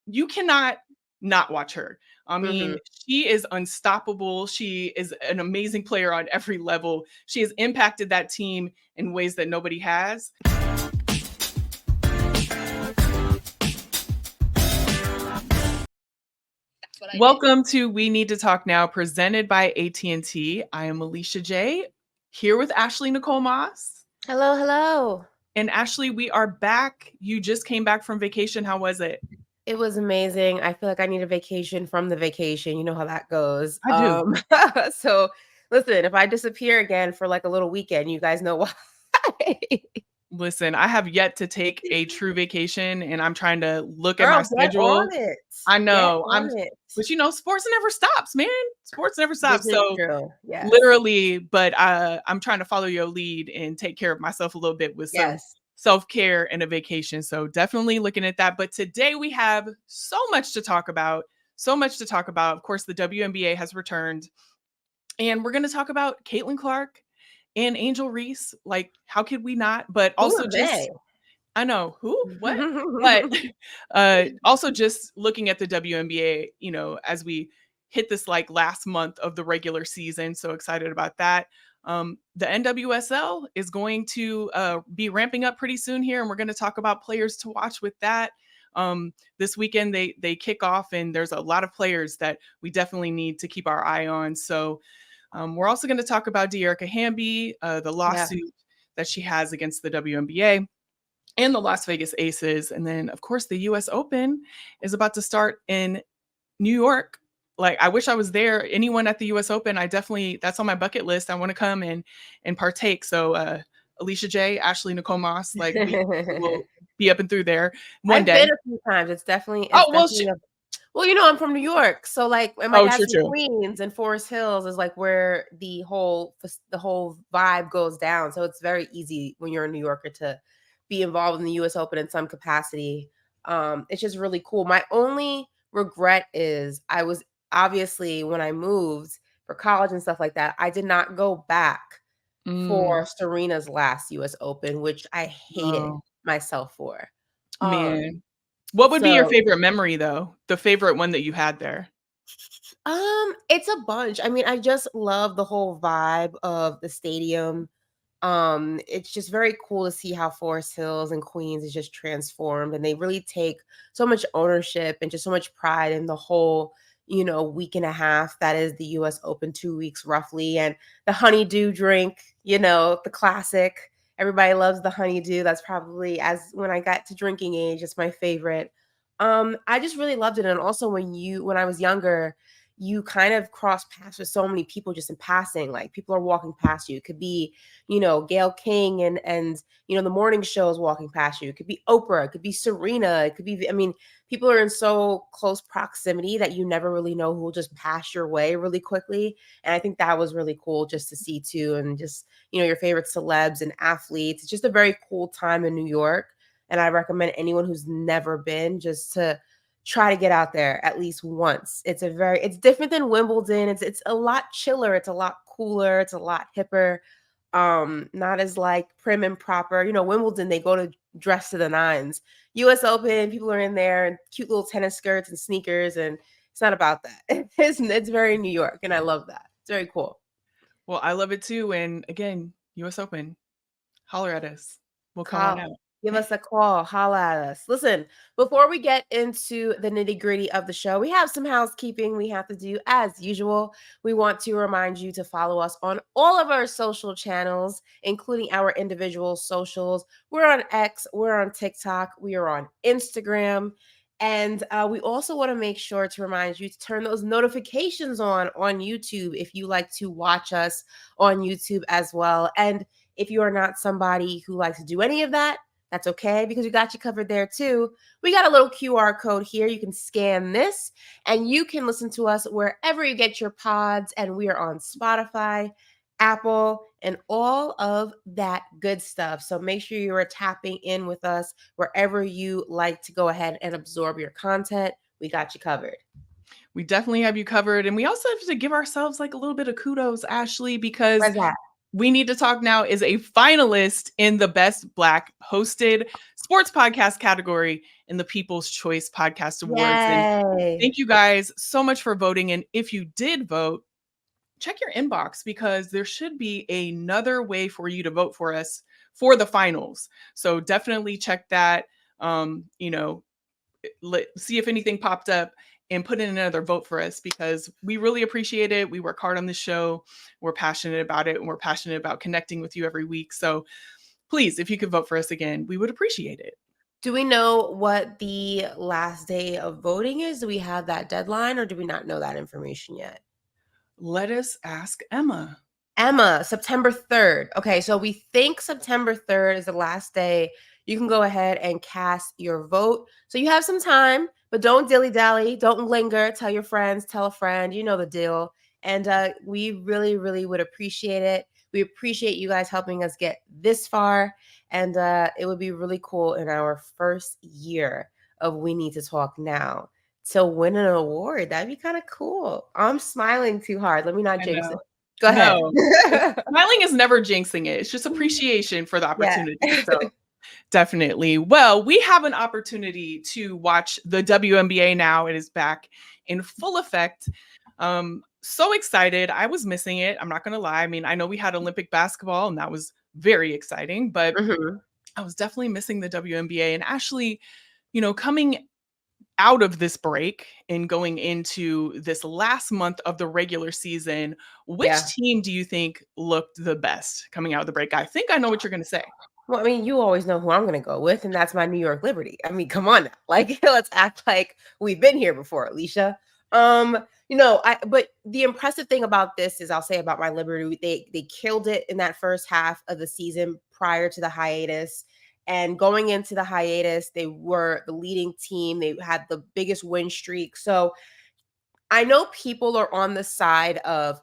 you cannot not watch her. I mean, Mm-hmm. she is unstoppable. She is an amazing player on every level. She has impacted that team in ways that nobody has. Welcome to We Need to Talk Now, presented by AT&T. I am Alicia J, here with Ashley Nicole Moss. Hello, hello. And Ashley, we are back. You just came back from vacation. How was it? It was amazing. I feel like I need a vacation from the vacation. You know how that goes. I do. So listen, if I disappear again for like a little weekend, you guys know why. Listen, I have yet to take a true vacation, and I'm trying to look at my Girl, get schedule. on it. I Get know. on it. But sports never stops, man. Sports never This stops. is So true. Yes. literally, but I'm trying to follow your lead and take care of myself a little bit with some Yes. self-care and a vacation. So definitely looking at that. But today we have so much to talk about. So much to talk about. Of course, the WNBA has returned. And we're going to talk about Caitlin Clark and Angel Reese. Like, how could we not? But Who also are they? just I know who, what, but also just looking at the WNBA, as we hit this like last month of the regular season. So excited about that. The NWSL is going to be ramping up pretty soon here, and we're going to talk about players to watch with that. This weekend they kick off, and there's a lot of players that we definitely need to keep our eye on. So we're also going to talk about De'Erica Hamby, the lawsuit that she has against the WNBA and the Las Vegas Aces. And then, of course, the US Open is about to start in New York. Like, I wish I was there. Anyone at the US Open, that's on my bucket list. I want to come and partake. So, Alicia J, Ashley Nicole Moss, like we will be up and through there one I've day. been a few times. It's definitely well, I'm from New York, so like, and my dad's from Queens, and Forest Hills is like where the whole vibe goes down. So it's very easy when you're a New Yorker to be involved in the U.S. Open in some capacity. It's just really cool. My only regret is I was obviously when I moved for college and stuff like that, I did not go back for Serena's last U.S. Open, which I hated myself for. Man. What would be your favorite memory, though? The favorite one that you had there? It's a bunch. I mean, I just love the whole vibe of the stadium. It's just very cool to see how Forest Hills and Queens is just transformed, and they really take so much ownership and just so much pride in the whole, week and a half that is the US Open, 2 weeks roughly, and the honeydew drink, the classic. Everybody loves the honeydew. That's probably, as when I got to drinking age, it's my favorite. I just really loved it. And also when I was younger, you kind of cross paths with so many people just in passing. Like, people are walking past you. It could be, Gayle King and the morning show is walking past you. It could be Oprah. It could be Serena. It could be, people are in so close proximity that you never really know who will just pass your way really quickly. And I think that was really cool just to see too. And just, your favorite celebs and athletes. It's just a very cool time in New York. And I recommend anyone who's never been just to try to get out there at least once. It's different than Wimbledon. It's a lot chiller. It's a lot cooler. It's a lot hipper. Not as like prim and proper. Wimbledon, they go to dress to the nines. US Open, people are in there in cute little tennis skirts and sneakers, and it's not about that. It's very New York, and I love that. It's very cool. Well, I love it too. And again, US Open, holler at us. We'll come on out. Give us a call. Holla at us. Listen, before we get into the nitty-gritty of the show, we have some housekeeping we have to do as usual. We want to remind you to follow us on all of our social channels, including our individual socials. We're on X, we're on TikTok, we are on Instagram. And we also want to make sure to remind you to turn those notifications on YouTube if you like to watch us on YouTube as well. And if you are not somebody who likes to do any of that, that's okay, because we got you covered there too. We got a little QR code here. You can scan this and you can listen to us wherever you get your pods. And we are on Spotify, Apple, and all of that good stuff. So make sure you are tapping in with us wherever you like to go ahead and absorb your content. We got you covered. We definitely have you covered. And we also have to give ourselves like a little bit of kudos, Ashley, because We Need to Talk Now is a finalist in the Best Black Hosted Sports Podcast category in the People's Choice Podcast Awards. And Yay. thank you guys so much for voting. And if you did vote, check your inbox because there should be another way for you to vote for us for the finals. So definitely check that. You know, see if anything popped up and put in another vote for us because we really appreciate it. We work hard on the show. We're passionate about it and we're passionate about connecting with you every week. So please, if you could vote for us again, we would appreciate it. Do we know what the last day of voting is? Do we have that deadline or do we not know that information yet? Let us ask Emma. Emma, September 3rd. Okay, so we think September 3rd is the last day. You can go ahead and cast your vote. So you have some time, but don't dilly-dally. Don't linger. Tell your friends. Tell a friend. You know the deal. And we really, really would appreciate it. We appreciate you guys helping us get this far. And it would be really cool in our first year of We Need to Talk Now to win an award. That'd be kind of cool. I'm smiling too hard. Let me not I jinx it. know. Go ahead. No, smiling is never jinxing it. It's just appreciation for the Yeah. opportunity. So definitely. Well, we have an opportunity to watch the WNBA now. It is back in full effect. So excited. I was missing it. I'm not going to lie. I mean, I know we had Olympic basketball and that was very exciting, but Mhm. I was definitely missing the WNBA. And Ashley, you know, coming out of this break and going into this last month of the regular season, which Yeah. team do you think looked the best coming out of the break? I think I know what you're going to say. Well, I mean, you always know who I'm gonna go with, and that's my New York Liberty. I mean, come on now. Like, let's act like we've been here before, Alicia. But the impressive thing about this is I'll say about my Liberty, they killed it in that first half of the season prior to the hiatus. And going into the hiatus, they were the leading team. They had the biggest win streak. So I know people are on the side of,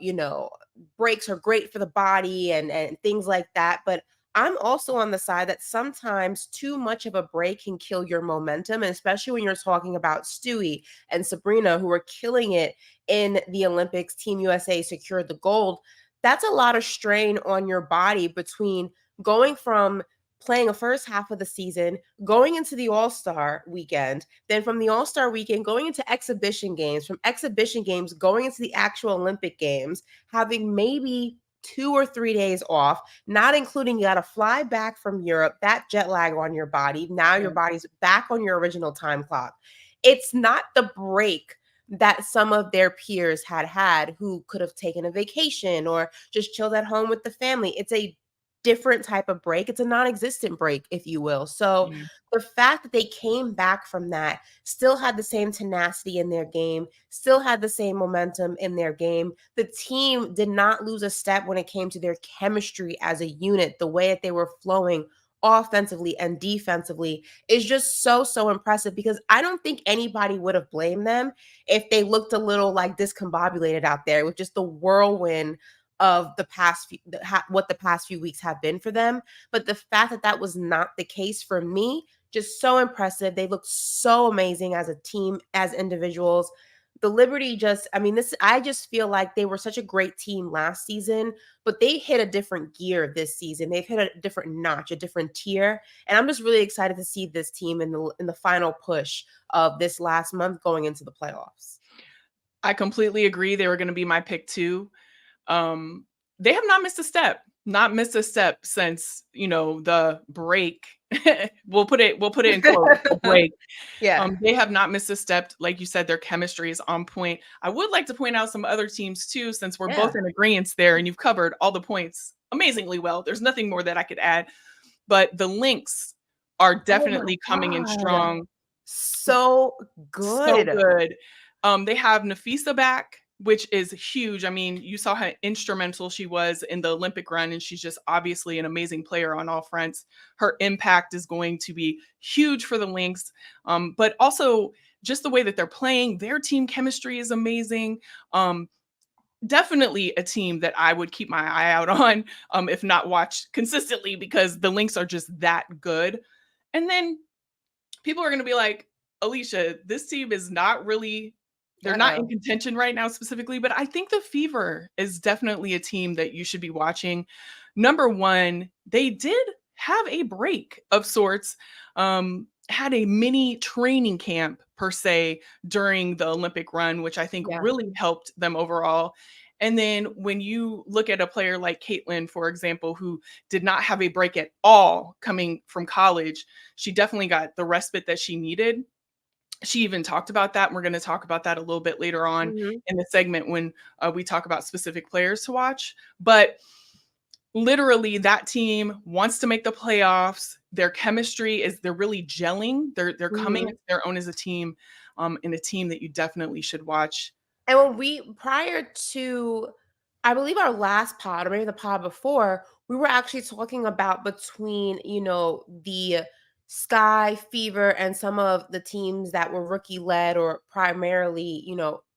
breaks are great for the body and things like that, but I'm also on the side that sometimes too much of a break can kill your momentum, and especially when you're talking about Stewie and Sabrina who are killing it in the Olympics. Team USA secured the gold. That's a lot of strain on your body between going from playing a first half of the season, going into the All-Star weekend, then from the All-Star weekend, going into exhibition games, from exhibition games, going into the actual Olympic Games, having maybe 2 or 3 days off, not including you got to fly back from Europe, that jet lag on your body. Now your body's back on your original time clock. It's not the break that some of their peers had who could have taken a vacation or just chilled at home with the family. It's a different type of break. It's a non-existent break, if you will. So Yeah. the fact that they came back from that, still had the same tenacity in their game, still had the same momentum in their game. The team did not lose a step when it came to their chemistry as a unit. The way that they were flowing offensively and defensively is just so impressive, because I don't think anybody would have blamed them if they looked a little like discombobulated out there with just the whirlwind of what the past few weeks have been for them. But the fact that that was not the case for me, just so impressive. They look so amazing as a team, as individuals. The Liberty I just feel like they were such a great team last season, but they hit a different gear this season. They've hit a different notch, a different tier. And I'm just really excited to see this team in the final push of this last month going into the playoffs. I completely agree. They were going to be my pick too. They have not missed a step since, the break. we'll put it in quotes, the break. Yeah. They have not missed a step. Like you said, their chemistry is on point. I would like to point out some other teams too, since we're Yeah. both in agreement there and you've covered all the points amazingly well. There's nothing more that I could add, but the Lynx are Oh my definitely coming in God. strong. So So good. good. They have Nafisa back, which is huge. I mean, you saw how instrumental she was in the Olympic run, and she's just obviously an amazing player on all fronts. Her impact is going to be huge for the Lynx, but also just the way that they're playing, their team chemistry is amazing. Definitely a team that I would keep my eye out on, if not watch consistently, because the Lynx are just that good. And then people are going to be like, Alicia, this team is not really, they're not in Uh-oh. contention right now specifically, but I think the Fever is definitely a team that you should be watching. number one, they did have a break of sorts, had a mini training camp per se during the Olympic run, which I think Yeah. really helped them overall. And then when you look at a player like Caitlin, for example, who did not have a break at all coming from college, she definitely got the respite that she needed. She even talked about that. And we're going to talk about that a little bit later on Mhm. in the segment when we talk about specific players to watch. But literally, that team wants to make the playoffs. Their chemistry is they're really gelling. They're coming Mhm. into their own as a team, and a team that you definitely should watch. And when we prior to, I believe our last pod or maybe the pod before, we were actually talking about between, the Sky Fever and some of the teams that were rookie led or primarily,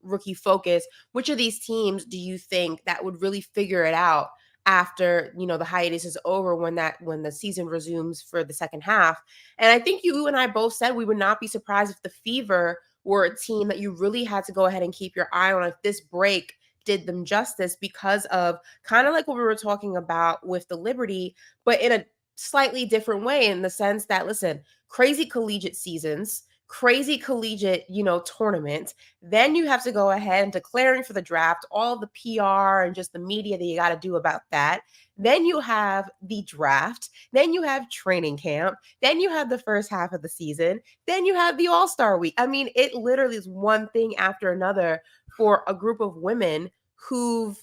rookie focused. Which of these teams do you think that would really figure it out after, the hiatus is over when the season resumes for the second half? And I think you and I both said we would not be surprised if the Fever were a team that you really had to go ahead and keep your eye on if this break did them justice, because of kind of like what we were talking about with the Liberty, but in a slightly different way, in the sense that, listen, crazy collegiate seasons, crazy collegiate, tournament. Then you have to go ahead and declaring for the draft, all the PR and just the media that you got to do about that. Then you have the draft. Then you have training camp. Then you have the first half of the season. Then you have the All-Star week. I mean, it literally is one thing after another for a group of women who've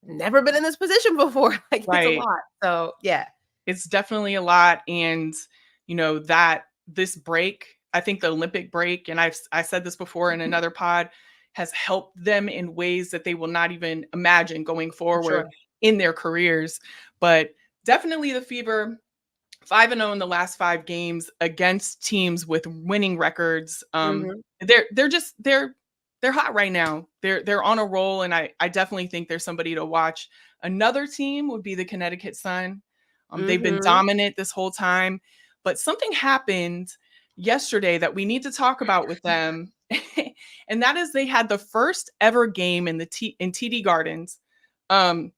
never been in this position before. Like, it's a Right. lot. So, yeah. It's definitely a lot. And, that this break, I think the Olympic break, and I said this before in another pod, has helped them in ways that they will not even imagine going For forward sure. in their careers. But definitely the Fever, 5-0 in the last 5 games against teams with winning records. Mhm. They're hot right now. They're on a roll, and I definitely think there's somebody to watch. Another team would be the Connecticut Sun. They've been Mhm. dominant this whole time, but something happened yesterday that we need to talk about with them. And that is they had the first ever game in TD Gardens. Um,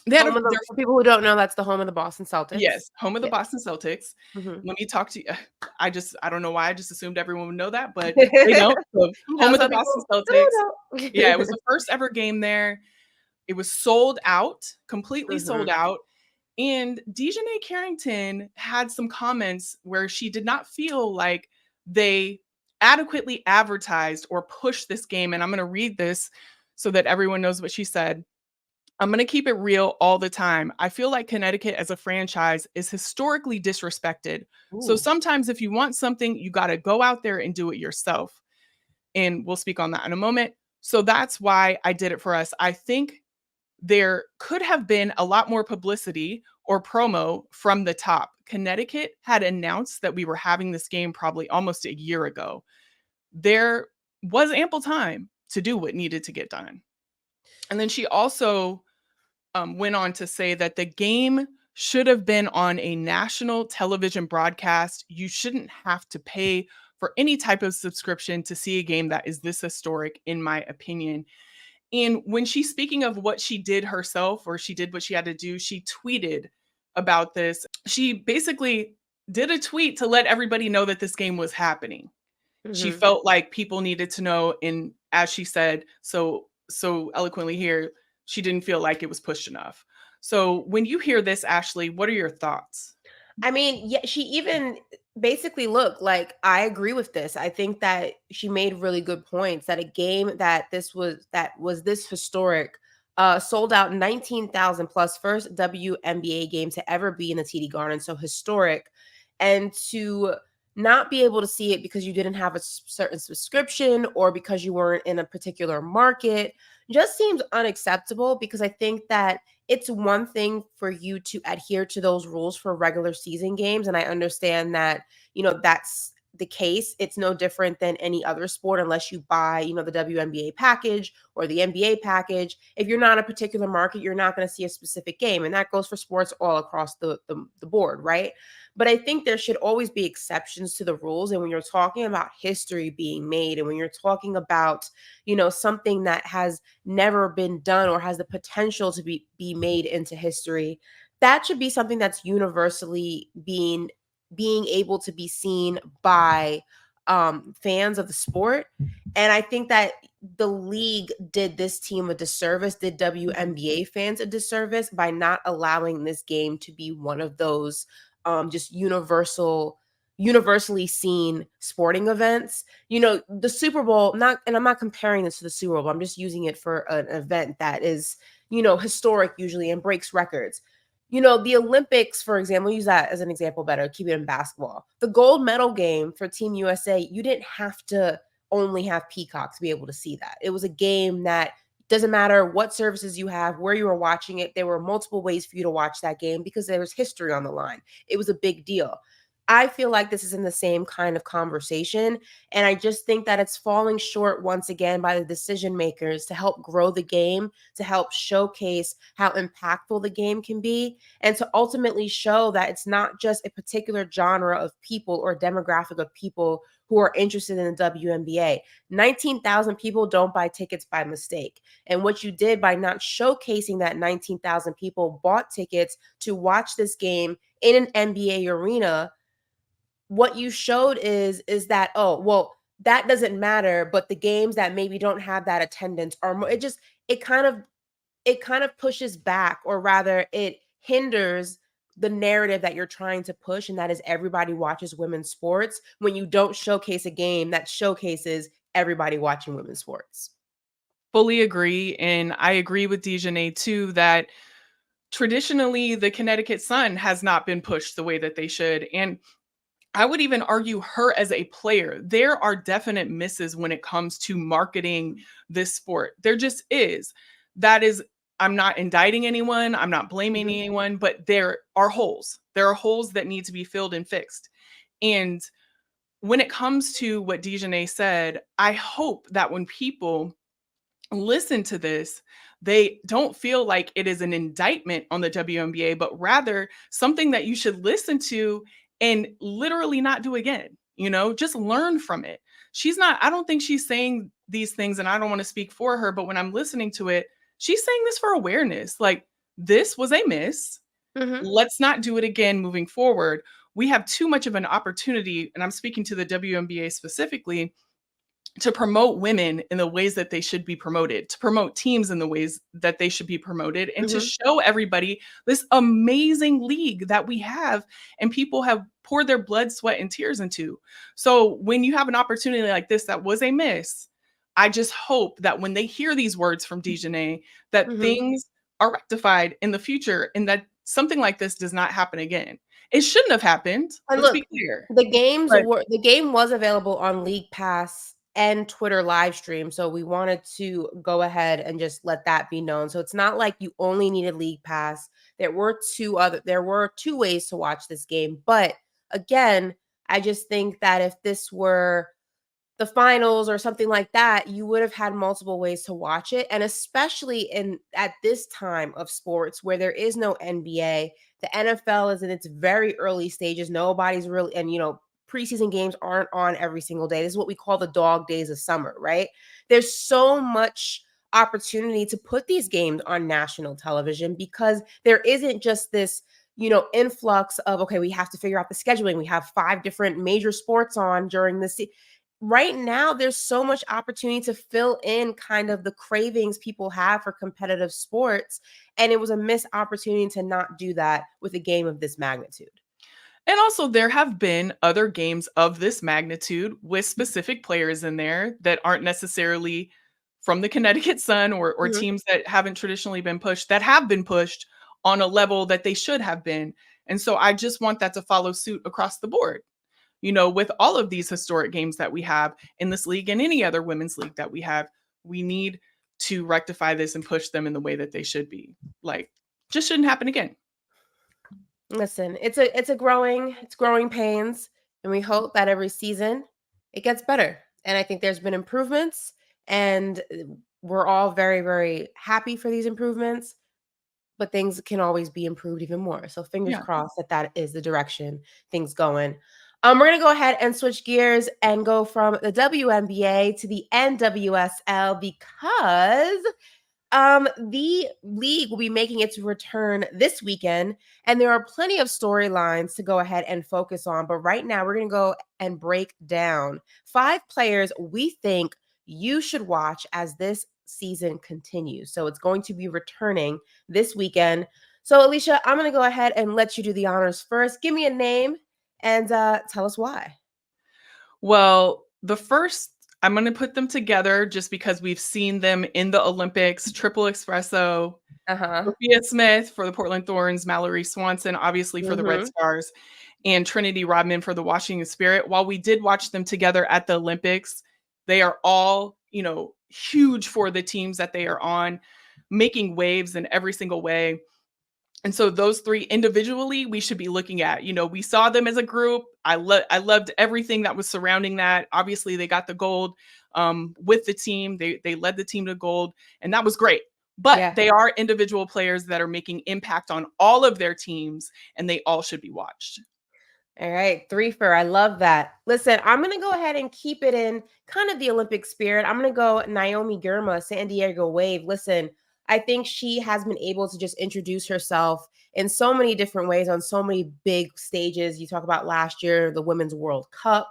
they had Home of the their For people who don't know, that's the home of the Boston Celtics. Yes, home of the Yeah. Boston Celtics. Mhm. Let me talk to you. I don't know why I just assumed everyone would know that, but they don't. So, home of the Some Boston people, I Celtics. don't Yeah, it know. was the first ever game there. It was sold out, completely sold Mhm. out. And Dejanay Carrington had some comments where she did not feel like they adequately advertised or pushed this game. And I'm going to read this so that everyone knows what she said. I'm going to keep it real all the time. I feel like Connecticut as a franchise is historically disrespected. So Ooh. sometimes if you want something, you got to go out there and do it yourself. And we'll speak on that in a moment. So that's why I did it for us. I think there could have been a lot more publicity or promo from the top. Connecticut had announced that we were having this game probably almost a year ago. There was ample time to do what needed to get done. And then she also went on to say that the game should have been on a national television broadcast. You shouldn't have to pay for any type of subscription to see a game that is this historic, in my opinion. And when she's speaking of what she did herself, or she did what she had to do, she tweeted about this. She basically did a tweet to let everybody know that this game was happening. She Mhm. felt like people needed to know, and as she said so eloquently here, she didn't feel like it was pushed enough. So when you hear this, Ashley, what are your thoughts? I mean, yeah, she even basically, look, like, I agree with this. I think that she made really good points, that a game that was this historic, sold out 19,000 plus, first WNBA game to ever be in the TD Garden, so historic. And to not be able to see it because you didn't have a certain subscription or because you weren't in a particular market just seems unacceptable, because I think that it's one thing for you to adhere to those rules for regular season games. And I understand that, that's the case. It's no different than any other sport unless you buy, the WNBA package or the NBA package. If you're not in a particular market, you're not going to see a specific game. And that goes for sports all across the board, right? But I think there should always be exceptions to the rules. And when you're talking about history being made, and when you're talking about, something that has never been done or has the potential to be made into history, that should be something that's universally being able to be seen by fans of the sport. And I think that the league did this team a disservice, did WNBA fans a disservice by not allowing this game to be one of those just universally seen sporting events. The Super Bowl, not and I'm not comparing this to the Super Bowl, I'm just using it for an event that is, historic usually and breaks records. The Olympics, for example, use that as an example better, keep it in basketball. The gold medal game for Team USA, you didn't have to only have Peacock to be able to see that. It was a game that doesn't matter what services you have, where you were watching it, there were multiple ways for you to watch that game because there was history on the line. It was a big deal. I feel like this is in the same kind of conversation. And I just think that it's falling short once again by the decision makers to help grow the game, to help showcase how impactful the game can be, and to ultimately show that it's not just a particular genre of people or demographic of people who are interested in the WNBA. 19,000 people don't buy tickets by mistake. And what you did by not showcasing that 19,000 people bought tickets to watch this game in an NBA arena, what you showed is that, oh, well, that doesn't matter, but the games that maybe don't have that attendance are more, it kind of pushes back, or rather it hinders the narrative that you're trying to push, and that is everybody watches women's sports, when you don't showcase a game that showcases everybody watching women's sports. Fully agree. And I agree with Dejanay too that traditionally the Connecticut Sun has not been pushed the way that they should. And I would even argue her as a player. There are definite misses when it comes to marketing this sport. There just is. That is, I'm not indicting anyone, I'm not blaming Mhm, anyone, but there are holes. There are holes that need to be filled and fixed. And when it comes to what Dejanay said, I hope that when people listen to this, they don't feel like it is an indictment on the WNBA, but rather something that you should listen to and literally not do again. Just learn from it. I don't think she's saying these things, and I don't want to speak for her, but when I'm listening to it, she's saying this for awareness. Like, this was a miss. mhm, Let's not do it again moving forward. We have too much of an opportunity, and I'm speaking to the WNBA specifically, to promote women in the ways that they should be promoted, to promote teams in the ways that they should be promoted, and to mhm. show everybody this amazing league that we have and people have poured their blood, sweat, and tears into. So when you have an opportunity like this that was a miss, I just hope that when they hear these words from Dejanay, that Mhm. things are rectified in the future and that something like this does not happen again. It shouldn't have happened. And Let's look, be clear. But the game was available on League Pass and Twitter live stream, so we wanted to go ahead and just let that be known. So it's not like you only needed League Pass. There were two ways to watch this game, but again, I just think that if this were the finals or something like that, you would have had multiple ways to watch it. And especially in at this time of sports where there is no NBA, the NFL is in its very early stages. Nobody's really, and preseason games aren't on every single day. This is what we call the dog days of summer, right? There's so much opportunity to put these games on national television because there isn't just this influx of, okay, we have to figure out the scheduling, we have 5 different major sports on during this right now. There's so much opportunity to fill in kind of the cravings people have for competitive sports, and it was a missed opportunity to not do that with a game of this magnitude. And also, there have been other games of this magnitude with specific players in there that aren't necessarily from the Connecticut Sun or Mhm. teams that haven't traditionally been pushed, that have been pushed on a level that they should have been. And so I just want that to follow suit across the board, with all of these historic games that we have in this league and any other women's league that we have. We need to rectify this and push them in the way that they should be. Like, just shouldn't happen again. Listen, it's growing pains, and we hope that every season it gets better. And I think there's been improvements, and we're all very, very happy for these improvements. but things can always be improved even more. So fingers Yeah. crossed that that is the direction things going. We're gonna go ahead and switch gears and go from the WNBA to the NWSL because the league will be making its return this weekend, and there are plenty of storylines to go ahead and focus on. But right now, we're going to go and break down 5 players we think you should watch as this season continues. So it's going to be returning this weekend. So, Alicia, I'm going to go ahead and let you do the honors first. Give me a name and tell us why. Well, the first, I'm going to put them together just because we've seen them in the Olympics. Triple espresso, Uh huh. Sophia Smith for the Portland Thorns, Mallory Swanson, obviously for the Red Mm-hmm. Stars, and Trinity Rodman for the Washington Spirit. While we did watch them together at the Olympics, they are all, huge for the teams that they are on, making waves in every single way. And so those 3 individually, we should be looking at. We saw them as a group. I loved everything that was surrounding that. Obviously, they got the gold with the team. They led the team to gold, and that was great. But Yeah. they are individual players that are making impact on all of their teams, and they all should be watched. All right, 3 for. I love that. Listen, I'm going to go ahead and keep it in kind of the Olympic spirit. I'm going to go Naomi Girma, San Diego Wave. Listen, I think she has been able to just introduce herself in so many different ways on so many big stages. You talk about last year, the Women's World Cup.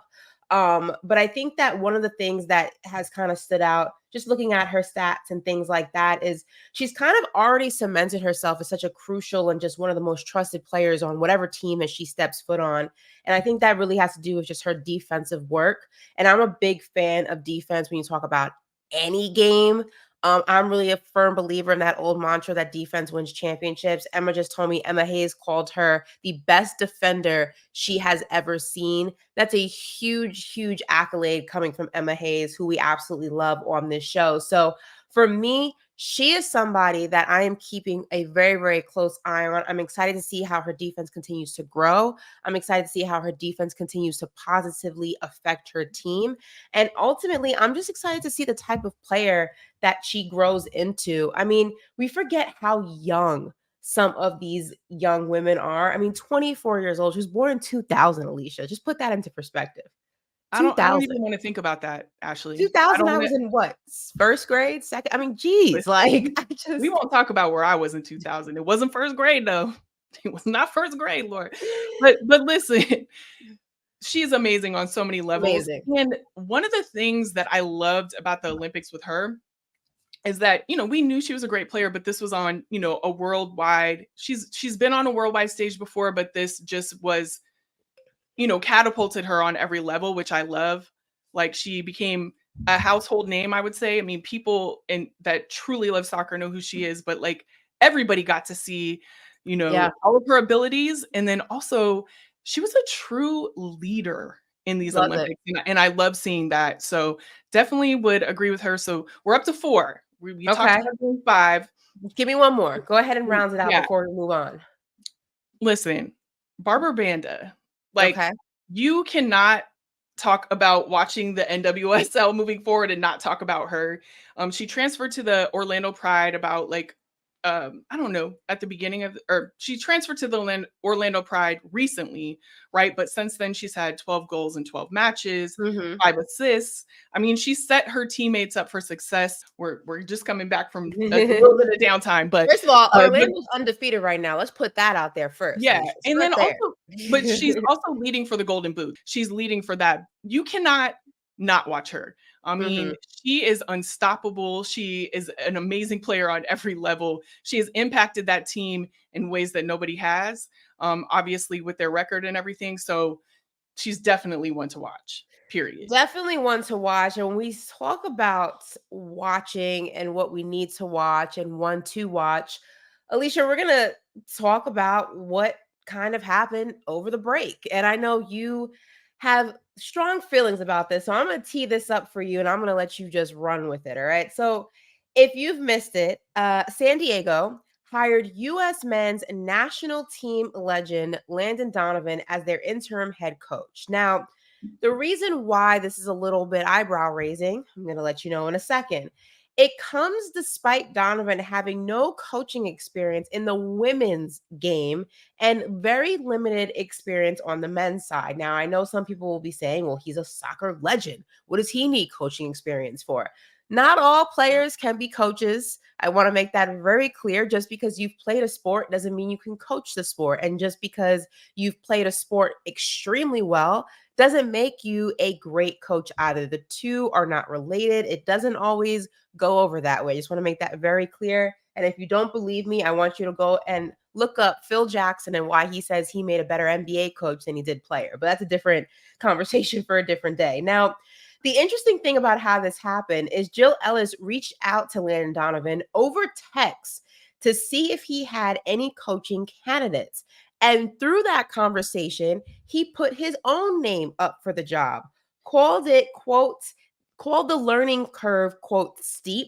But I think that one of the things that has kind of stood out, just looking at her stats and things like that, is she's kind of already cemented herself as such a crucial and just one of the most trusted players on whatever team that she steps foot on. And I think that really has to do with just her defensive work. And I'm a big fan of defense when you talk about any game. I'm really a firm believer in that old mantra that defense wins championships. Emma just told me Emma Hayes called her the best defender she has ever seen. That's a huge, huge accolade coming from Emma Hayes, who we absolutely love on this show. So for me, she is somebody that I am keeping a very, very close eye on. I'm excited to see how her defense continues to grow. I'm excited to see how her defense continues to positively affect her team. And ultimately, I'm just excited to see the type of player that she grows into. I mean, we forget how young some of these young women are. I mean, 24 years old. She was born in 2000, Alicia. Just put that into perspective. I don't 2000. even want to think about that, Ashley. I 2000, don't I want was to in what? First grade, second? I mean, geez, like listen. I We just won't talk about where I was in 2000. It wasn't first grade though. It was not first grade, Lord. But listen, she's amazing on so many levels. amazing. And one of the things that I loved about the Olympics with her is that, we knew she was a great player, but this was on, a worldwide. She's been on a worldwide stage before, but this just was, catapulted her on every level, which I love. Like she became a household name, I would say. I mean, people that truly love soccer know who she is, but like everybody got to see, Yeah, all of her abilities. And then also she was a true leader in these love it. Olympics. And I love seeing that. So definitely would agree with her. So we're up to 4. We talked Okay. about doing 5. Give me one more. Go ahead and round it out Yeah. before we move on. Listen, Barbara Banda, like, Okay. you cannot talk about watching the NWSL moving forward and not talk about her. She transferred to the Orlando Pride about like, I don't know, at the beginning of, or she transferred to the Orlando Pride recently, right? But since then, she's had 12 goals in 12 matches, Mhm. 5 assists. I mean, she set her teammates up for success. We're just coming back from a little bit of downtime, First of all, but Orlando's undefeated right now. Let's put that out there first, yeah, Alicia. and then Start there. also but she's also leading for the Golden Boot. She's leading for that. You cannot not watch her. I mean, Mhm. she is unstoppable. She is an amazing player on every level. She has impacted that team in ways that nobody has, obviously with their record and everything. So she's definitely one to watch. Period. Definitely one to watch. And when we talk about watching and what we need to watch and one to watch, Alicia, we're going to talk about what kind of happened over the break. And I know you have strong feelings about this. So I'm going to tee this up for you and I'm going to let you just run with it. All right. So if you've missed it, San Diego hired U.S. men's national team legend Landon Donovan as their interim head coach. Now, the reason why this is a little bit eyebrow raising, I'm going to let you know in a second, It comes despite Donovan having no coaching experience in the women's game and very limited experience on the men's side. Now, I know some people will be saying, well, he's a soccer legend. What does he need coaching experience for? Not all players can be coaches. I want to make that very clear. Just because you've played a sport doesn't mean you can coach the sport. And just because you've played a sport extremely well doesn't make you a great coach either. The two are not related. It doesn't always go over that way. I just want to make that very clear. And if you don't believe me, I want you to go and look up Phil Jackson and why he says he made a better NBA coach than he did player. But that's a different conversation for a different day. Now, the interesting thing about how this happened is Jill Ellis reached out to Landon Donovan over text to see if he had any coaching candidates. And through that conversation, he put his own name up for the job, called it, quote, called the learning curve, quote, steep.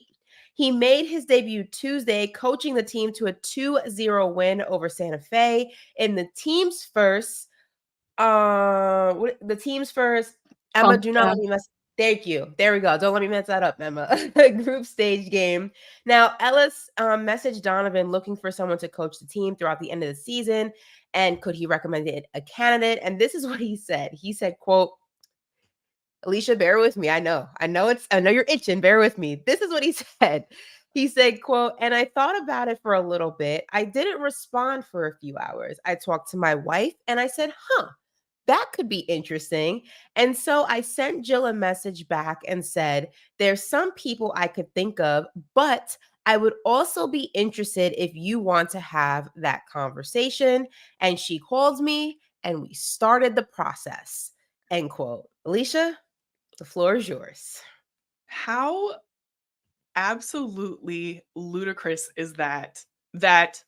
He made his debut Tuesday, coaching the team to a 2-0 win over Santa Fe in the team's first. The team's first. Emma, do not let me mess. Thank you. There we go. Don't let me mess that up, Emma. Group stage game. Now, Ellis messaged Donovan looking for someone to coach the team throughout the end of the season, and could he recommend a candidate? And this is what he said. He said, quote, Alicia, bear with me. I know you're itching. Bear with me. This is what he said. He said, quote, and I thought about it for a little bit. I didn't respond for a few hours. I talked to my wife and I said, that could be interesting. And so I sent Jill a message back and said, there's some people I could think of, but I would also be interested if you want to have that conversation. And she called me and we started the process. End quote. Alicia, the floor is yours. How absolutely ludicrous is that? That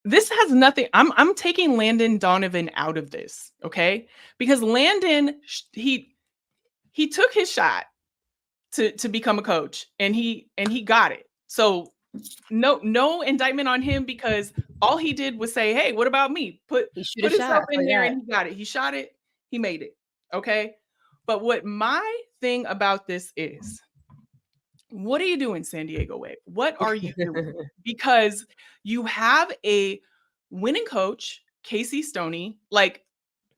this has nothing. I'm taking Landon Donovan out of this, okay? Because Landon, he took his shot to become a coach, and he got it. So no indictment on him, because all he did was say, "Hey, what about me?" Put He shoot a himself shot in like there, that. and he got it. He shot it. He made it. Okay. But what my thing about this is, what are you doing, San Diego Wave? What are you doing? Because you have a winning coach, Casey Stoney. Like,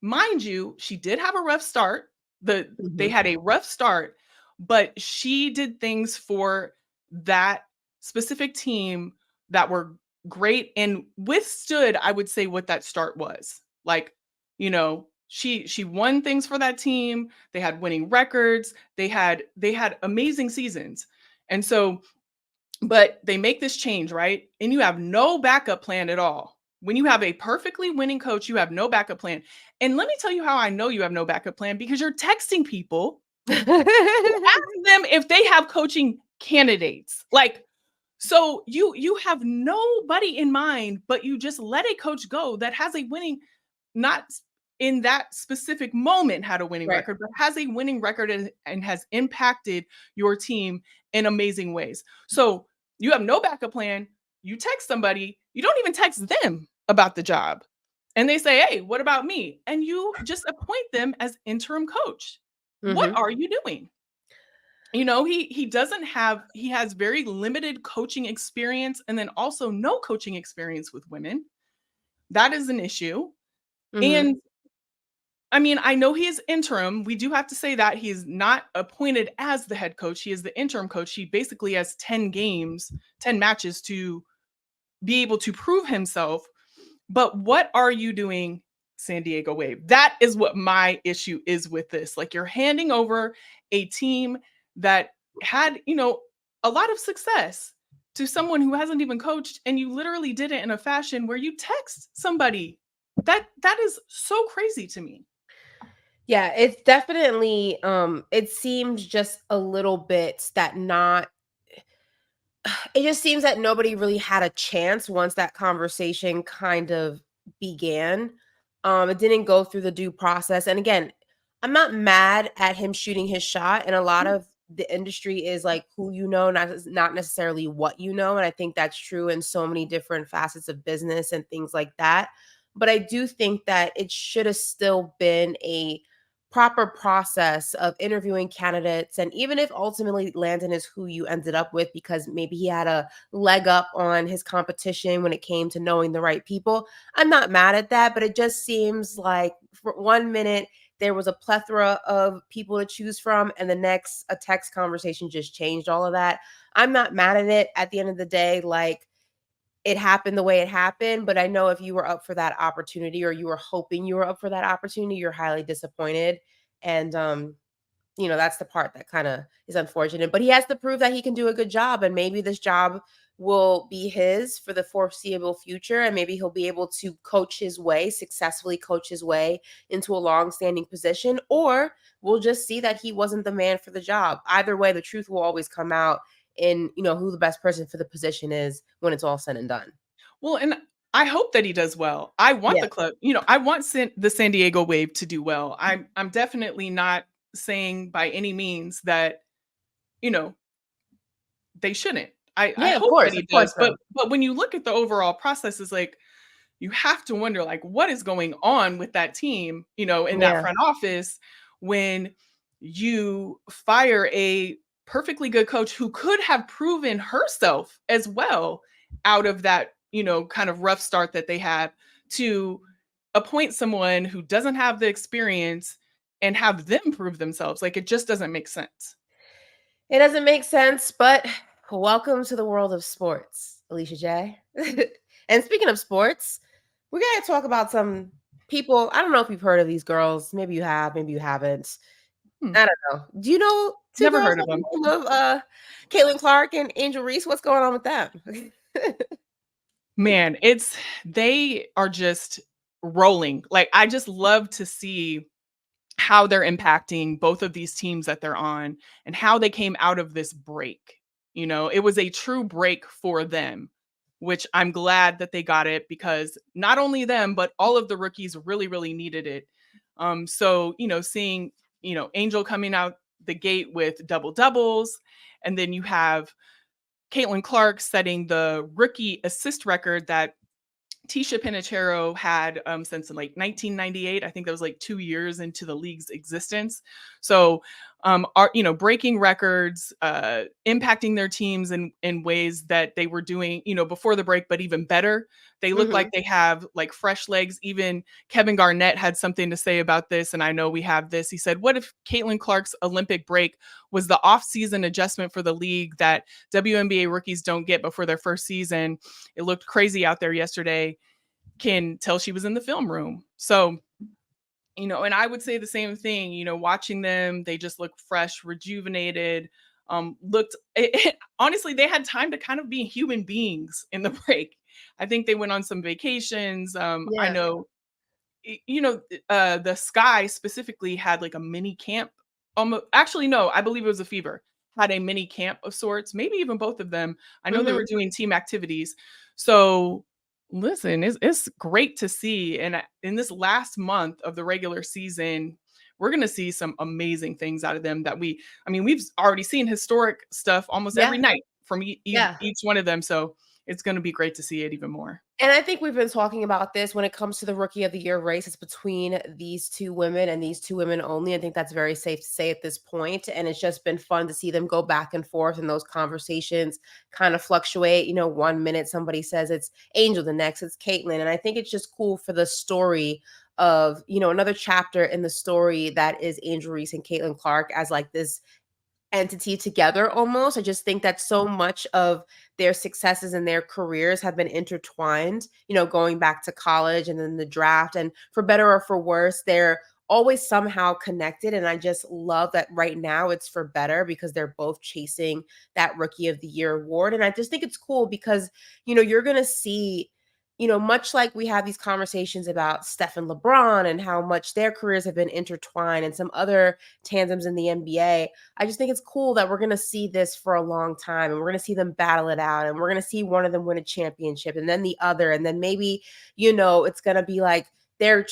mind you, she did have a rough start. They Mhm. had a rough start, but she did things for that specific team that were great and withstood, I would say, what that start was. Like, she won things for that team. They had winning records. They had amazing seasons. And so, but they make this change, right? And you have no backup plan at all. When you have a perfectly winning coach, you have no backup plan. And let me tell you how I know you have no backup plan, because you're texting people to ask them if they have coaching candidates. Like, so you have nobody in mind, but you just let a coach go that has a winning, not in that specific moment had a winning Right. record, but has a winning record, and has impacted your team in amazing ways. So you have no backup plan. You text somebody, you don't even text them about the job. And they say, "Hey, what about me?" And you just appoint them as interim coach. What Mhm. are you doing? He has very limited coaching experience, and then also no coaching experience with women. That is an issue. Mhm. And I mean, I know he is interim. We do have to say that he's not appointed as the head coach. He is the interim coach. He basically has 10 games, 10 matches to be able to prove himself. But what are you doing, San Diego Wave? That is what my issue is with this. Like, you're handing over a team that had, a lot of success to someone who hasn't even coached, and you literally did it in a fashion where you text somebody. That is so crazy to me. Yeah, it's definitely it seems just a little bit that not it just seems that nobody really had a chance once that conversation kind of began. It didn't go through the due process. And again, I'm not mad at him shooting his shot. And a lot of the industry is like who you know, not necessarily what you know. And I think that's true in so many different facets of business and things like that. But I do think that it should have still been a proper process of interviewing candidates. And even if ultimately Landon is who you ended up with because maybe he had a leg up on his competition when it came to knowing the right people, I'm not mad at that. But it just seems like for 1 minute, there was a plethora of people to choose from, and the next, a text conversation just changed all of that. I'm not mad at it at the end of the day. Like, it happened the way it happened, but I know if you were up for that opportunity or you were hoping you were up for that opportunity, you're highly disappointed. And that's the part that kind of is unfortunate. But he has to prove that he can do a good job, and maybe this job will be his for the foreseeable future, and maybe he'll be able to successfully coach his way into a long-standing position, or we'll just see that he wasn't the man for the job. Either way, the truth will always come out in who the best person for the position is when it's all said and done. Well, and I hope that he does well. I want Yeah. the club, I want the San Diego Wave to do well. I'm definitely not saying by any means that, you know, they shouldn't. I Yeah, hope that he of course does, so. but when you look at the overall process, is like you have to wonder like what is going on with that team, in that Yeah. front office when you fire a perfectly good coach who could have proven herself as well out of that, kind of rough start that they had, to appoint someone who doesn't have the experience and have them prove themselves. Like it just doesn't make sense. It doesn't make sense, but welcome to the world of sports, Alicia J. And speaking of sports, we're going to talk about some people. I don't know if you've heard of these girls. Maybe you have, maybe you haven't. Hmm. I don't know. Do you know two Never girls heard by of them. the name of Caitlin Clark and Angel Reese? What's going on with them? Man, they are just rolling. Like I just love to see how they're impacting both of these teams that they're on and how they came out of this break. It was a true break for them, which I'm glad that they got it, because not only them, but all of the rookies really, really needed it. So, seeing, Angel coming out the gate with double doubles, and then you have Caitlin Clark setting the rookie assist record that Tisha Pinachero had since like 1998. I think that was like 2 years into the league's existence. So, are breaking records, impacting their teams in ways that they were doing before the break, but even better. They look like Hmm. they have like fresh legs. Even Kevin Garnett had something to say about this, and I know we have this. He said, "What if Caitlin Clark's Olympic break was the off-season adjustment for the league that WNBA rookies don't get before their first season? It looked crazy out there yesterday. Can tell she was in the film room." So, and I would say the same thing, watching them, they just look fresh, rejuvenated, looked, honestly, they had time to kind of be human beings in the break. I think they went on some vacations. I Yeah. know, the Sky specifically had like a mini camp. Actually, no, I believe it was a Fever. Had a mini camp of sorts, maybe even both of them. I know they Hmm. were doing team activities. So, listen, it's great to see. And in this last month of the regular season, we're going to see some amazing things out of them that we've already seen historic stuff almost every Yeah. night from Yeah. each one of them. So, it's going to be great to see it even more. And I think we've been talking about this when it comes to the rookie of the year race. It's between these two women and these two women only. I think that's very safe to say at this point. And it's just been fun to see them go back and forth, and those conversations kind of fluctuate. 1 minute somebody says it's Angel, the next it's Caitlin. And I think it's just cool for the story of, another chapter in the story that is Angel Reese and Caitlin Clark as like this entity together almost. I just think that so much of their successes and their careers have been intertwined, going back to college and then the draft. And for better or for worse, they're always somehow connected. And I just love that right now it's for better because they're both chasing that Rookie of the Year award. And I just think it's cool because, you're going to see. Much like we have these conversations about Steph and LeBron and how much their careers have been intertwined and some other tandems in the NBA, I just think it's cool that we're going to see this for a long time, and we're going to see them battle it out, and we're going to see one of them win a championship and then the other. And then maybe, it's going to be like they're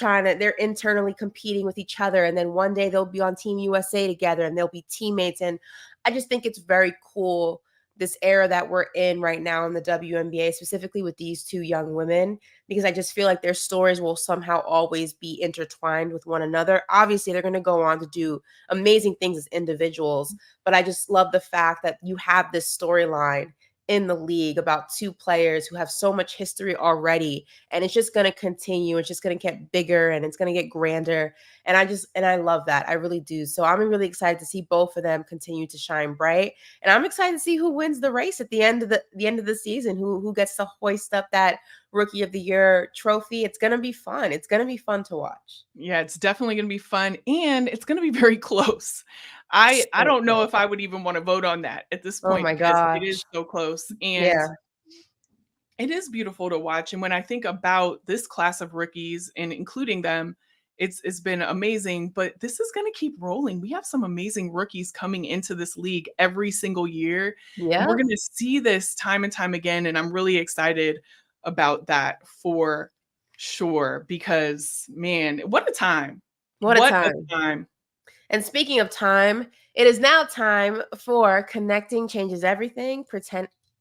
internally competing with each other. And then one day they'll be on Team USA together and they'll be teammates. And I just think it's very cool this era that we're in right now in the WNBA, specifically with these two young women, because I just feel like their stories will somehow always be intertwined with one another. Obviously, they're going to go on to do amazing things as individuals, but I just love the fact that you have this storyline in the league about two players who have so much history already, and it's just going to continue. It's just going to get bigger and it's going to get grander, and I love that. I really do. So I'm really excited to see both of them continue to shine bright, and I'm excited to see who wins the race at the end of the season, who gets to hoist up that Rookie of the Year trophy. It's going to be fun. It's going to be fun to watch. Yeah, it's definitely gonna be fun, and it's gonna be very close. I So don't know close. if I would even wanna vote on that at this Oh point my because it is gosh. so close, and Yeah. it is beautiful to watch, and when I think about this class of rookies and including them, it's been amazing, but this is gonna keep rolling. We have some amazing rookies coming into this league every single year, and we're Yeah. gonna see this time and time again, and I'm really excited about that for sure because, man, what a time. What a What a time. time. And speaking of time, it is now time for Connecting Changes Everything,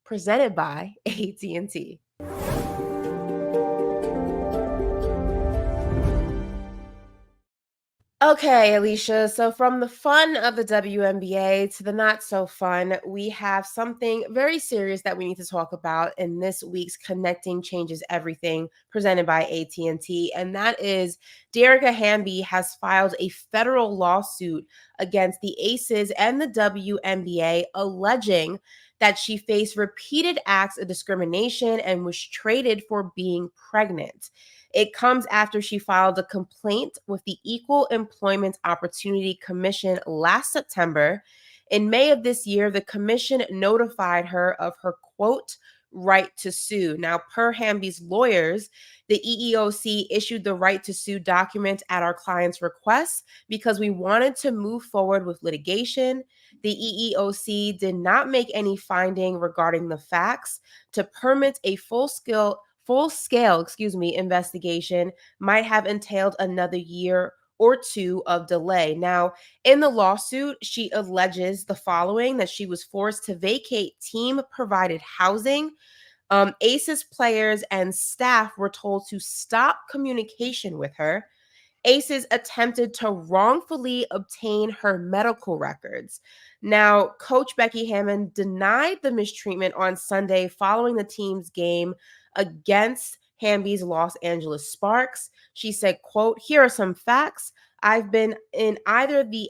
presented by AT&T. Okay, Alicia. So, from the fun of the WNBA to the not so fun, we have something very serious that we need to talk about in this week's Connecting Changes Everything, presented by AT&T, and that is Dearica Hamby has filed a federal lawsuit against the Aces and the WNBA, alleging that she faced repeated acts of discrimination and was traded for being pregnant. It comes after she filed a complaint with the Equal Employment Opportunity Commission last September. In May of this year, the commission notified her of her quote, right to sue. Now, per Hamby's lawyers, the EEOC issued the right to sue document at our client's request because we wanted to move forward with litigation. The EEOC did not make any finding regarding the facts. To permit a full scale investigation might have entailed another year or two of delay. Now, in the lawsuit, she alleges the following: that she was forced to vacate team provided housing. Aces players and staff were told to stop communication with her. Aces attempted to wrongfully obtain her medical records. Now, Coach Becky Hammond denied the mistreatment on Sunday following the team's game against Hamby's Los Angeles Sparks. She said, quote, "Here are some facts. I've been in either the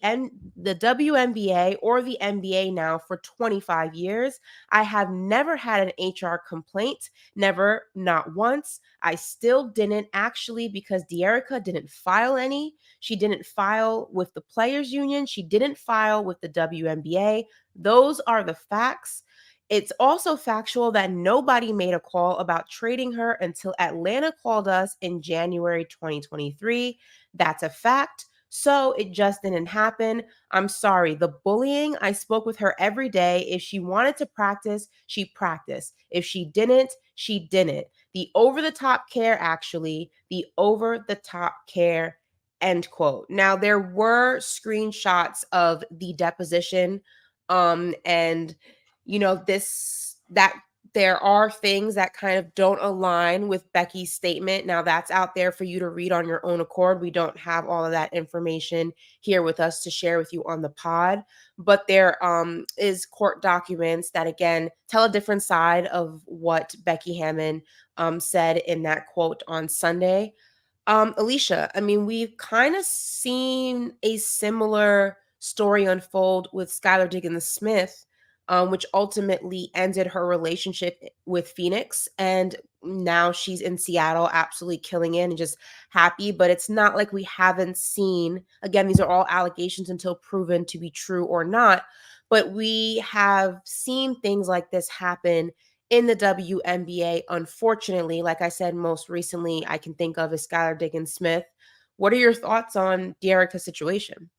WNBA or the NBA now for 25 years. I have never had an HR complaint, never, not once. I still didn't actually because Dearica didn't file any. She didn't file with the Players Union. She didn't file with the WNBA. Those are the facts. It's also factual that nobody made a call about trading her until Atlanta called us in January 2023. That's a fact. So it just didn't happen. I'm sorry. The bullying, I spoke with her every day. If she wanted to practice, she practiced. If she didn't, she didn't. The over the top care, actually, the over the top care, end quote. Now, there were screenshots of the deposition, and this that there are things that kind of don't align with Becky's statement. Now, that's out there for you to read on your own accord. We don't have all of that information here with us to share with you on the pod, but there is court documents that again tell a different side of what Becky Hammond said in that quote on Sunday. Alicia, I mean, we've kind of seen a similar story unfold with Skylar Diggins-Smith, which ultimately ended her relationship with Phoenix. And now she's in Seattle, absolutely killing it and just happy. But it's not like we haven't seen, again, these are all allegations until proven to be true or not. But we have seen things like this happen in the WNBA, unfortunately. Like I said, most recently I can think of is Skylar Diggins-Smith. What are your thoughts on Dearica's situation?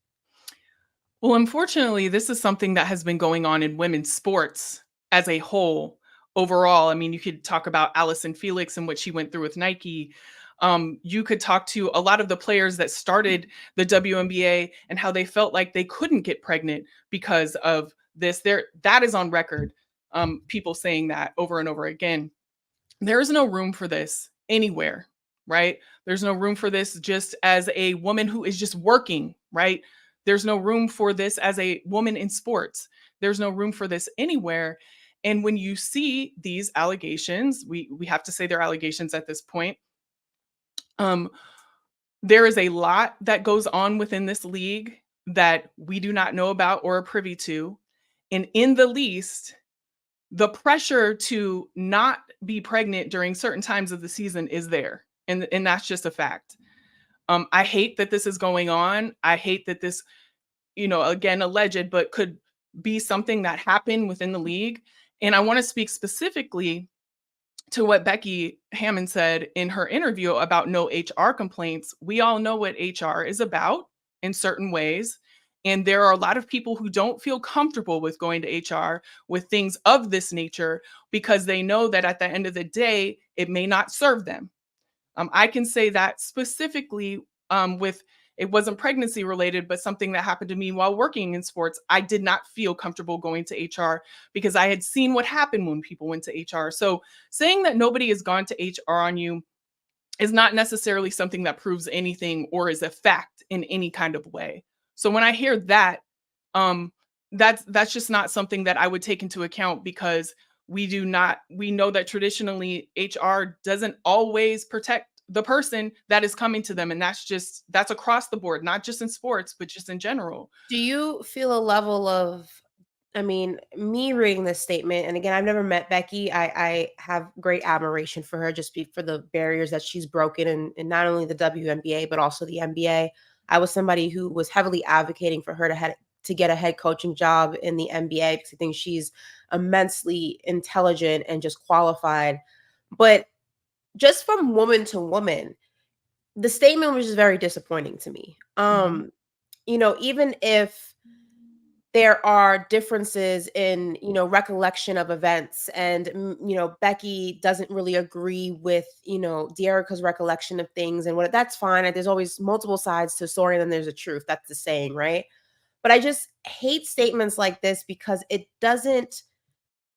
Well, unfortunately, this is something that has been going on in women's sports as a whole overall. I mean, you could talk about Allison Felix and what she went through with Nike. You could talk to a lot of the players that started the WNBA and how they felt like they couldn't get pregnant because of this. That is on record. people saying that over and over again. There is no room for this anywhere, right? There's no room for this just as a woman who is just working, right? There's no room for this as a woman in sports. There's no room for this anywhere. And when you see these allegations, we have to say they're allegations at this point. Um, there is a lot that goes on within this league that we do not know about or are privy to. And in the least, the pressure to not be pregnant during certain times of the season is there. And that's just a fact. I hate that this is going on. I hate that this, again, alleged, but could be something that happened within the league. And I want to speak specifically to what Becky Hammond said in her interview about no HR complaints. We all know what HR is about in certain ways. And there are a lot of people who don't feel comfortable with going to HR with things of this nature because they know that at the end of the day, it may not serve them. I can say that specifically with it wasn't pregnancy related, but something that happened to me while working in sports. I did not feel comfortable going to HR because I had seen what happened when people went to HR. So saying that nobody has gone to HR on you is not necessarily something that proves anything or is a fact in any kind of way. So when I hear that, um, that's just not something that I would take into account because we know that traditionally HR doesn't always protect the person that is coming to them. And that's across the board, not just in sports, but just in general. Do you feel a level of, I mean, me reading this statement, and again, I've never met Becky. I have great admiration for her just for the barriers that she's broken in not only the WNBA, but also the NBA. I was somebody who was heavily advocating for her to get a head coaching job in the NBA because I think she's immensely intelligent and just qualified. But just from woman to woman, the statement was just very disappointing to me. Mhm. Even if there are differences in, recollection of events and, Becky doesn't really agree with, De'Erica's recollection of things and what that's fine. There's always multiple sides to a story and then there's a truth. That's the saying, right? But I just hate statements like this because it doesn't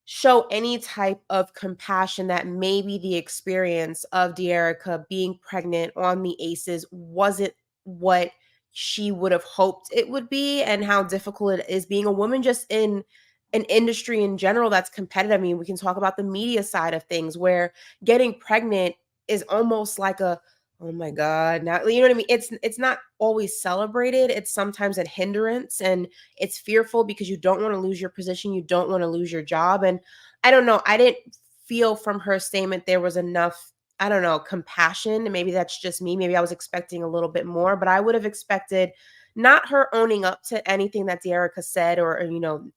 show any type of compassion that maybe the experience of De'Erica being pregnant on the Aces wasn't what she would have hoped it would be, and how difficult it is being a woman just in an industry in general that's competitive. I mean, we can talk about the media side of things where getting pregnant is almost like a, oh my God, now you know what I mean? It's not always celebrated. It's sometimes a hindrance and it's fearful because you don't want to lose your position, you don't want to lose your job. And I don't know, I didn't feel from her statement there was enough, I don't know, compassion. Maybe that's just me. Maybe I was expecting a little bit more, but I would have expected not her owning up to anything that De'Erica said or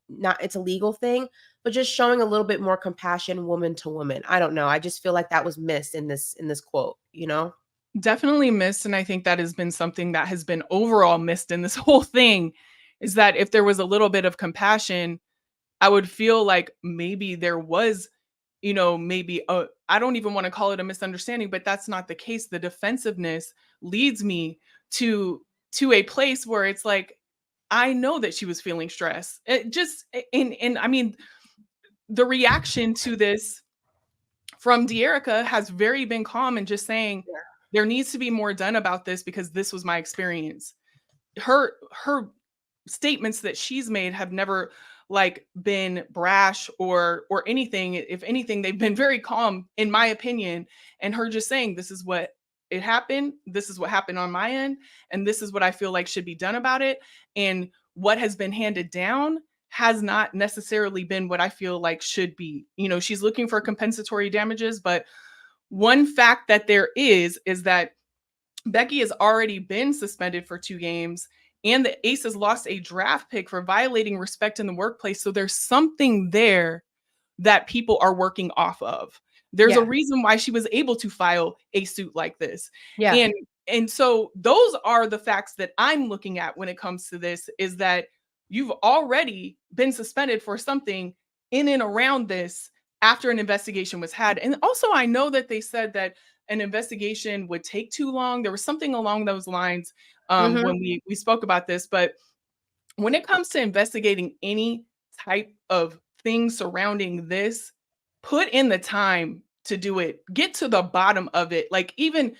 not it's a legal thing, but just showing a little bit more compassion woman to woman. I don't know. I just feel like that was missed in this quote. Definitely missed, and I think that has been something that has been overall missed in this whole thing, is that if there was a little bit of compassion, I would feel like maybe there was, maybe I don't even want to call it a misunderstanding, but that's not the case. The defensiveness leads me to a place where it's like, I know that she was feeling stress. It just and I mean, the reaction to this from De'Erica has very been calm and just saying there needs to be more done about this because this was my experience. Her statements that she's made have never like been brash or anything. If anything, they've been very calm in my opinion. And her just saying this is what it happened, this is what happened on my end, and this is what I feel like should be done about it. And what has been handed down has not necessarily been what I feel like should be. She's looking for compensatory damages, but one fact that there is that Becky has already been suspended for 2 games, and the Aces lost a draft pick for violating respect in the workplace. So there's something there that people are working off of. There's a Yeah. reason why she was able to file a suit like this. Yeah. And so those are the facts that I'm looking at when it comes to this, is that you've already been suspended for something in and around this after an investigation was had. And also I know that they said that an investigation would take too long. There was something along those lines Mhm. when we spoke about this. But when it comes to investigating any type of things surrounding this, put in the time to do it. Get to the bottom of it. Like even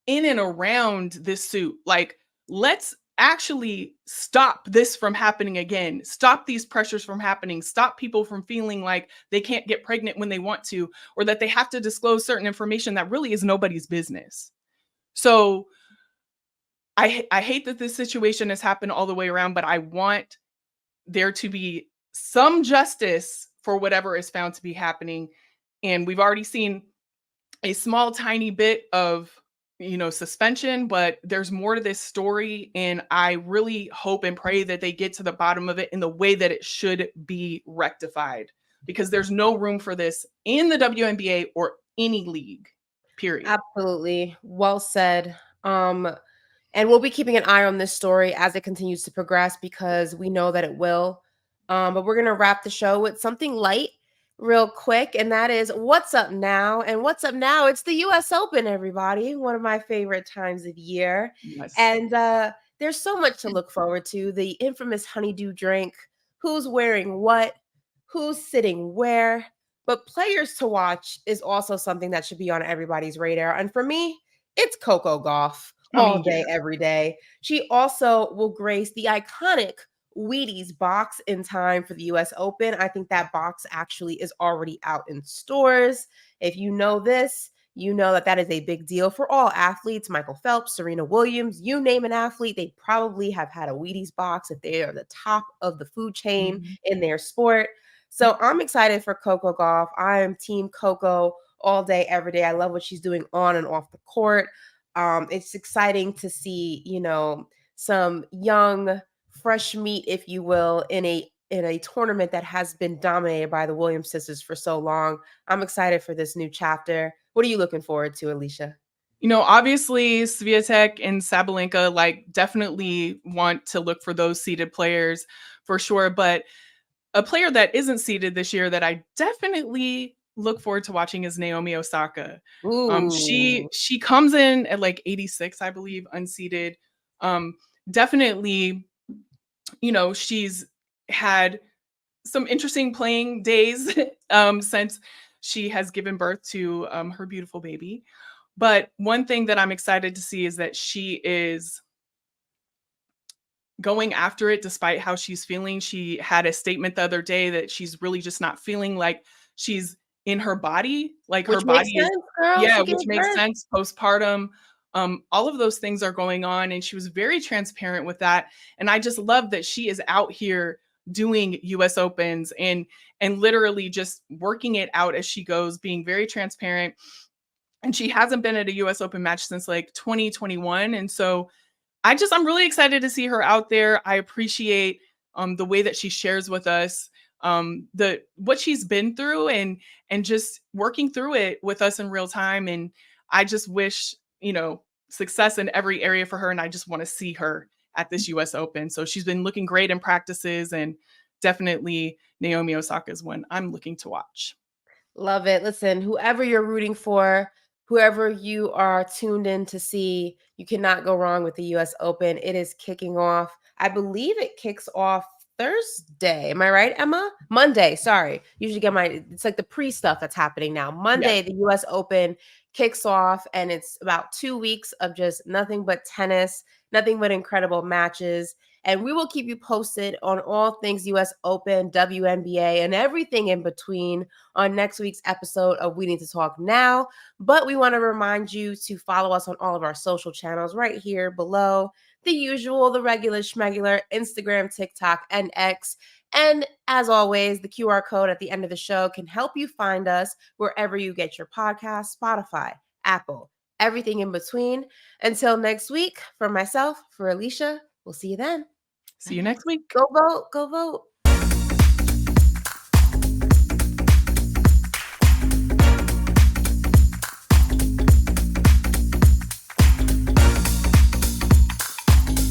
in and around this suit, like let's actually stop this from happening again. Stop these pressures from happening. Stop people from feeling like they can't get pregnant when they want to, or that they have to disclose certain information that really is nobody's business. So I hate that this situation has happened all the way around, but I want there to be some justice for whatever is found to be happening. And we've already seen a small, tiny bit of, suspension, but there's more to this story. And I really hope and pray that they get to the bottom of it in the way that it should be rectified, because there's no room for this in the WNBA or any league, period. Absolutely. Well said. And we'll be keeping an eye on this story as it continues to progress because we know that it will. But we're going to wrap the show with something light real quick. And that is what's up now. And what's up now? It's the US Open, everybody. One of my favorite times of year. Yes. And there's so much to look forward to. The infamous honeydew drink, who's wearing what, who's sitting where. But players to watch is also something that should be on everybody's radar. And for me, it's Coco Gauff I all mean, day, yeah. every day. She also will grace the iconic Wheaties box in time for the US Open. I think that box actually is already out in stores. If you know this, you know that that is a big deal for all athletes. Michael Phelps, Serena Williams, you name an athlete, they probably have had a Wheaties box if they are the top of the food chain Mhm. in their sport. So I'm excited for Coco Gauff. I am team Coco all day, every day. I love what she's doing on and off the court. It's exciting to see, some young, fresh meat, if you will, in a tournament that has been dominated by the Williams sisters for so long. I'm excited for this new chapter. What are you looking forward to, Alicia? Obviously Swiatek and Sabalenka, like, definitely want to look for those seeded players for sure. But a player that isn't seeded this year that I definitely look forward to watching is Naomi Osaka. Ooh, She comes in at like 86, I believe, unseeded. Um, Definitely, she's had some interesting playing days since she has given birth to her beautiful baby. But one thing that I'm excited to see is that she is going after it despite how she's feeling. She had a statement the other day that she's really just not feeling like she's in her body. Like her which makes body is, sense, girl. yeah, She gave which makes birth. sense postpartum. All of those things are going on, and she was very transparent with that. And I just love that she is out here doing US Opens and literally just working it out as she goes, being very transparent. And she hasn't been at a US Open match since like 2021. And so I'm really excited to see her out there. I appreciate the way that she shares with us the what she's been through and just working through it with us in real time. And I just wish, success in every area for her. And I just want to see her at this US Open. So she's been looking great in practices, and definitely Naomi Osaka is one I'm looking to watch. Love it. Listen, whoever you're rooting for, whoever you are tuned in to see, you cannot go wrong with the US Open. It is kicking off. I believe it kicks off Thursday. Am I right, Emma? Monday. Sorry. Usually get it's like the pre stuff that's happening now. Yes. Monday, the US Open kicks off, and it's about 2 weeks of just nothing but tennis, nothing but incredible matches. And we will keep you posted on all things US Open, WNBA, and everything in between on next week's episode of We Need to Talk Now. But we want to remind you to follow us on all of our social channels right here below. The usual, the regular schmegular, Instagram, TikTok, and X. And as always, the QR code at the end of the show can help you find us wherever you get your podcast, Spotify, Apple, everything in between. Until next week, for myself, for Alicia, we'll see you then. See you next week. Go vote. Go vote.